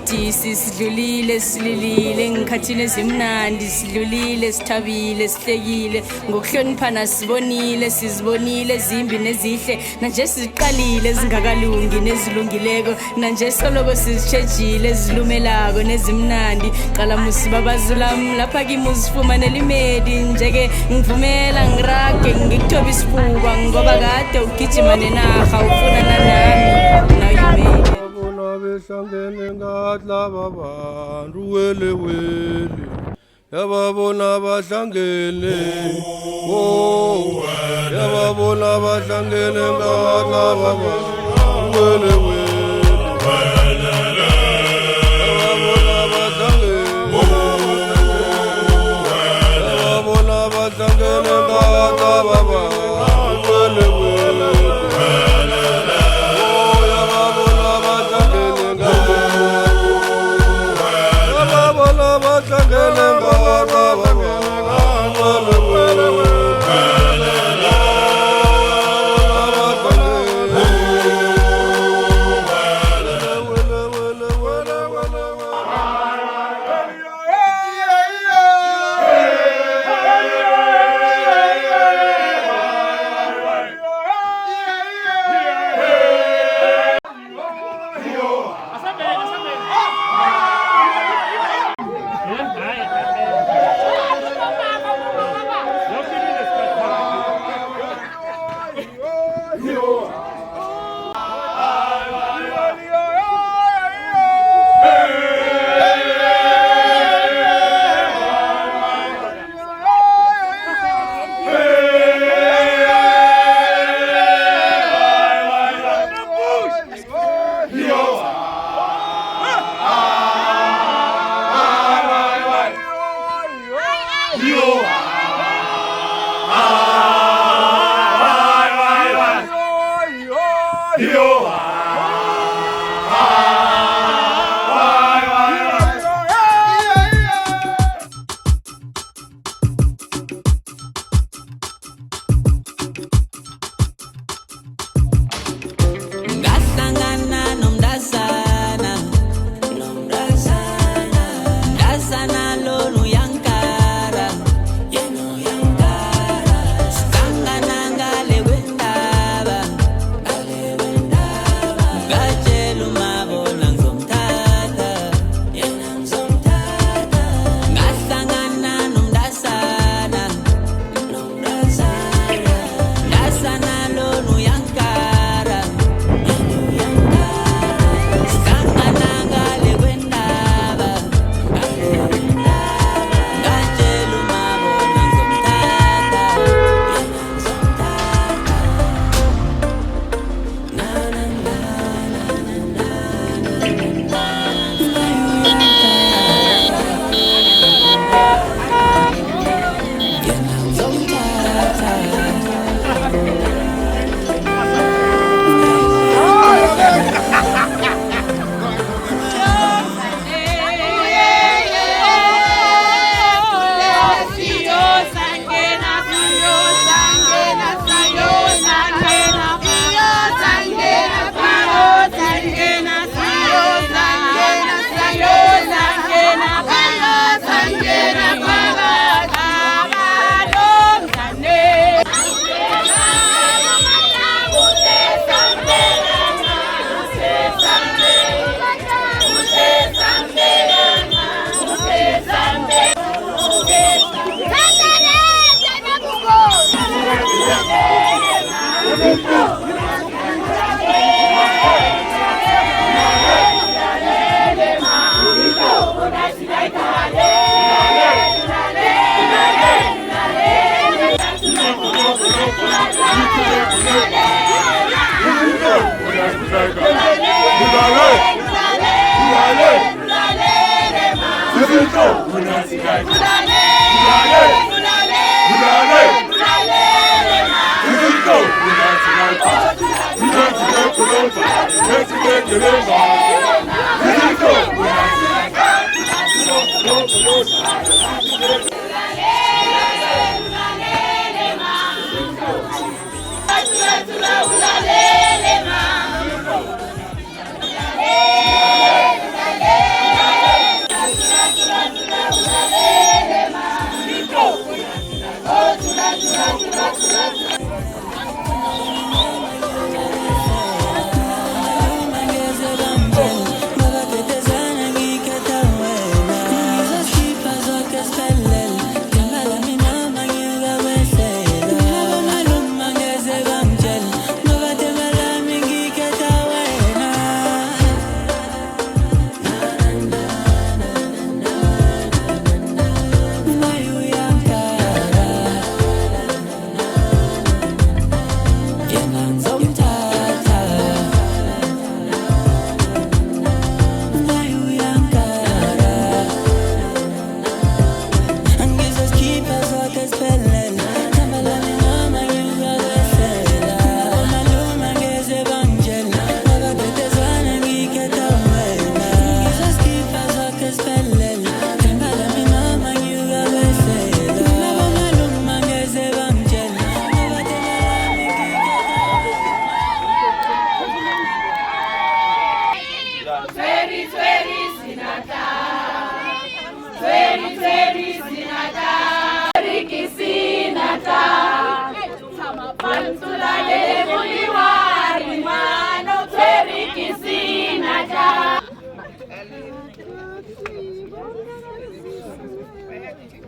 Eti sisidlulile sililile ngikhathini ezimnandi sidlulile sithabile sihlekile ngokuhloniphana sibonile sizibonile ezimbi nezihle nanje siziqalile ezingakalungi nezilungileko nanje soloko sizitshejile ezilumelako nezimnandi qala musibabazulam lapha kimi uzifumanela imedi njeke ngivumela ngirage ngikuthoba isifuba ngoba kade ugijima nenarha ufunana nami now you made it. Behlangene ngadlaba abantu wele yababona bahlangene yababona bahlangene ngadlaba abantu wele yababona bahlangene ngadlaba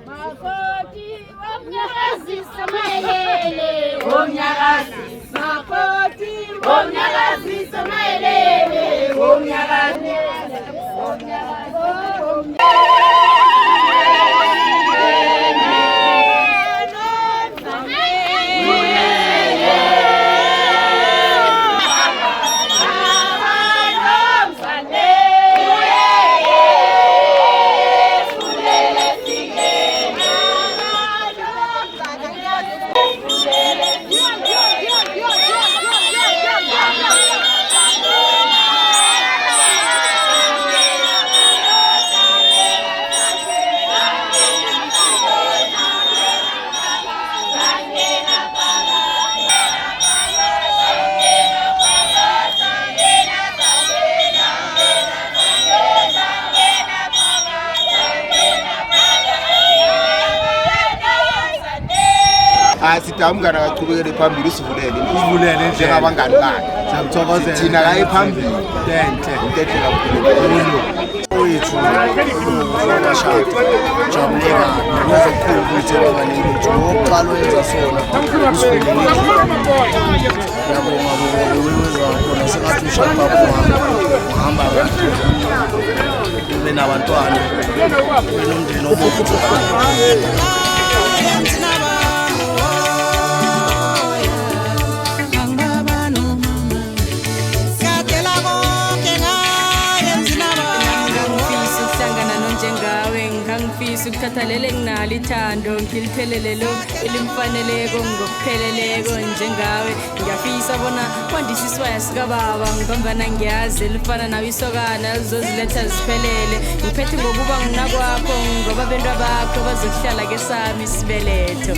Makoti womnyakazi samayelele womnyakazi makoti womnyakazi samayelele womnyakazi Sitamka nakachubekele phambili sivulele njengabangani bakhe siyamthokozela thina kaye phambili enhle into kakhulu wethu abashadi jabuleka nezokukhulu ukuthi abaningi oqala wenza sona usivulele yabonga wenza khona sengathi ushaka hamba kahle ube nabantwana ube nomndeni omuhle. Ngifisa ukuthathalele nginalo ithando ngilithelelelo elimfaneleko ngokupheleleko njengawe ngiyafisa bona kwandisa isibaya sikababa ngombana ngiyazi elifana nawe isokana lizoziletha ziphelele ngiphethe ngokuba nginakwakho ngoba bentwa bakho bazokuhlala kesami isibeletho.